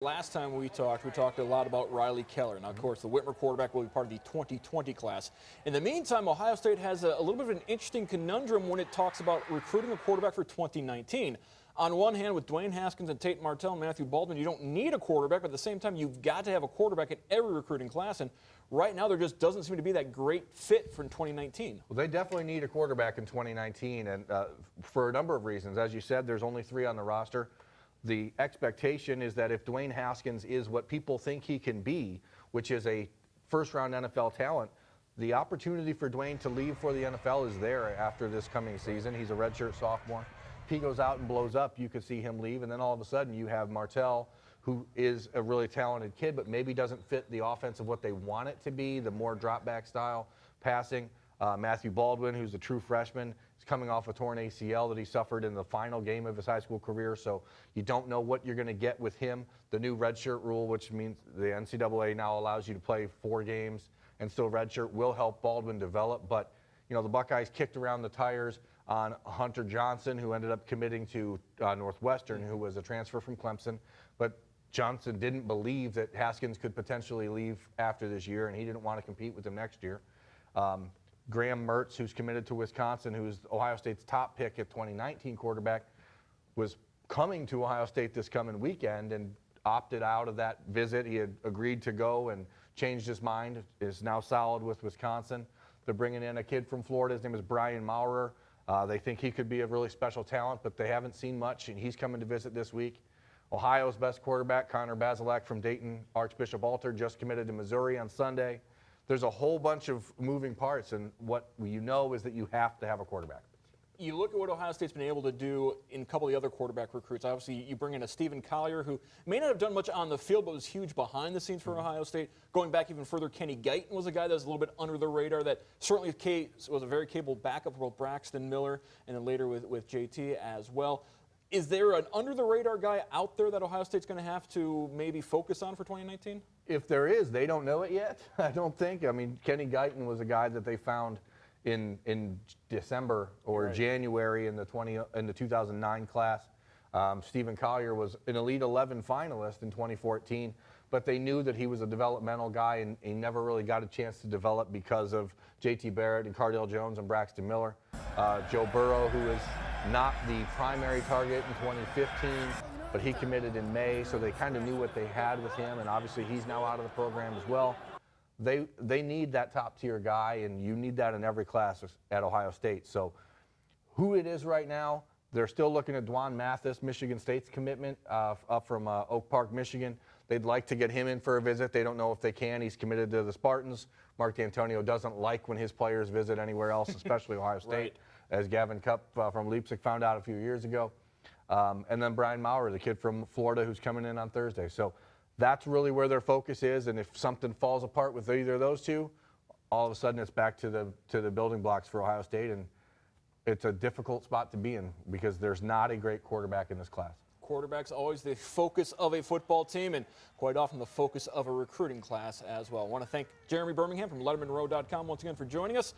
Last time we talked a lot about Riley Keller. Now, of course, the Whitmer quarterback will be part of the 2020 class. In the meantime, Ohio State has a little bit of an interesting conundrum when it talks about recruiting a quarterback for 2019. On one hand, with Dwayne Haskins and Tate Martell and Matthew Baldwin, you don't need a quarterback, but at the same time, you've got to have a quarterback in every recruiting class. And right now, there just doesn't seem to be that great fit for 2019. Well, they definitely need a quarterback in 2019, and for a number of reasons. As you said, there's only 3 on the roster. The expectation is that if Dwayne Haskins is what people think he can be, which is a first-round NFL talent, the opportunity for Dwayne to leave for the NFL is there after this coming season. He's a redshirt sophomore. If he goes out and blows up, you could see him leave, and then all of a sudden you have Martell, who is a really talented kid, but maybe doesn't fit the offense of what they want it to be, the more drop-back style passing. Matthew Baldwin, who's a true freshman, is coming off a torn ACL that he suffered in the final game of his high school career, so you don't know what you're going to get with him. The new redshirt rule, which means the NCAA now allows you to play 4 games and still redshirt, will help Baldwin develop. But, you know, the Buckeyes kicked around the tires on Hunter Johnson, who ended up committing to Northwestern, who was a transfer from Clemson. But Johnson didn't believe that Haskins could potentially leave after this year, and he didn't want to compete with him next year. Graham Mertz, who's committed to Wisconsin, who's Ohio State's top pick at 2019 quarterback, was coming to Ohio State this coming weekend and opted out of that visit. He had agreed to go and changed his mind, is now solid with Wisconsin. They're bringing in a kid from Florida. His name is Brian Maurer. They think he could be a really special talent, but they haven't seen much, and he's coming to visit this week. Ohio's best quarterback, Connor Bazelak from Dayton, Archbishop Alter, just committed to Missouri on Sunday. There's a whole bunch of moving parts, and what you know is that you have to have a quarterback. You look at what Ohio State's been able to do in a couple of the other quarterback recruits. Obviously, you bring in a Stephen Collier, who may not have done much on the field, but was huge behind the scenes for Ohio State. Going back even further, Kenny Guyton was a guy that was a little bit under the radar that certainly was a very capable backup for both Braxton Miller and then later with JT as well. Is there an under-the-radar guy out there that Ohio State's going to have to maybe focus on for 2019? If there is, they don't know it yet, I don't think. I mean, Kenny Guyton was a guy that they found in December or January in the 2009 class. Stephen Collier was an Elite 11 finalist in 2014, but they knew that he was a developmental guy, and he never really got a chance to develop because of JT Barrett and Cardale Jones and Braxton Miller. Joe Burrow, who is not the primary target in 2015, but he committed in May, so they kind of knew what they had with him, and obviously he's now out of the program as well. They need that top-tier guy, and you need that in every class at Ohio State. So who it is right now, they're still looking at Dwan Mathis, Michigan State's commitment, up from Oak Park, Michigan. They'd like to get him in for a visit. They don't know if they can. He's committed to the Spartans. Mark D'Antonio doesn't like when his players visit anywhere else, especially Ohio State, as Gavin Cupp from Leipzig found out a few years ago. And then Brian Maurer, the kid from Florida who's coming in on Thursday. So that's really where their focus is, and if something falls apart with either of those two, all of a sudden it's back to the building blocks for Ohio State, and it's a difficult spot to be in because there's not a great quarterback in this class. Quarterback's always the focus of a football team and quite often the focus of a recruiting class as well. I want to thank Jeremy Birmingham from LettermanRow.com once again for joining us.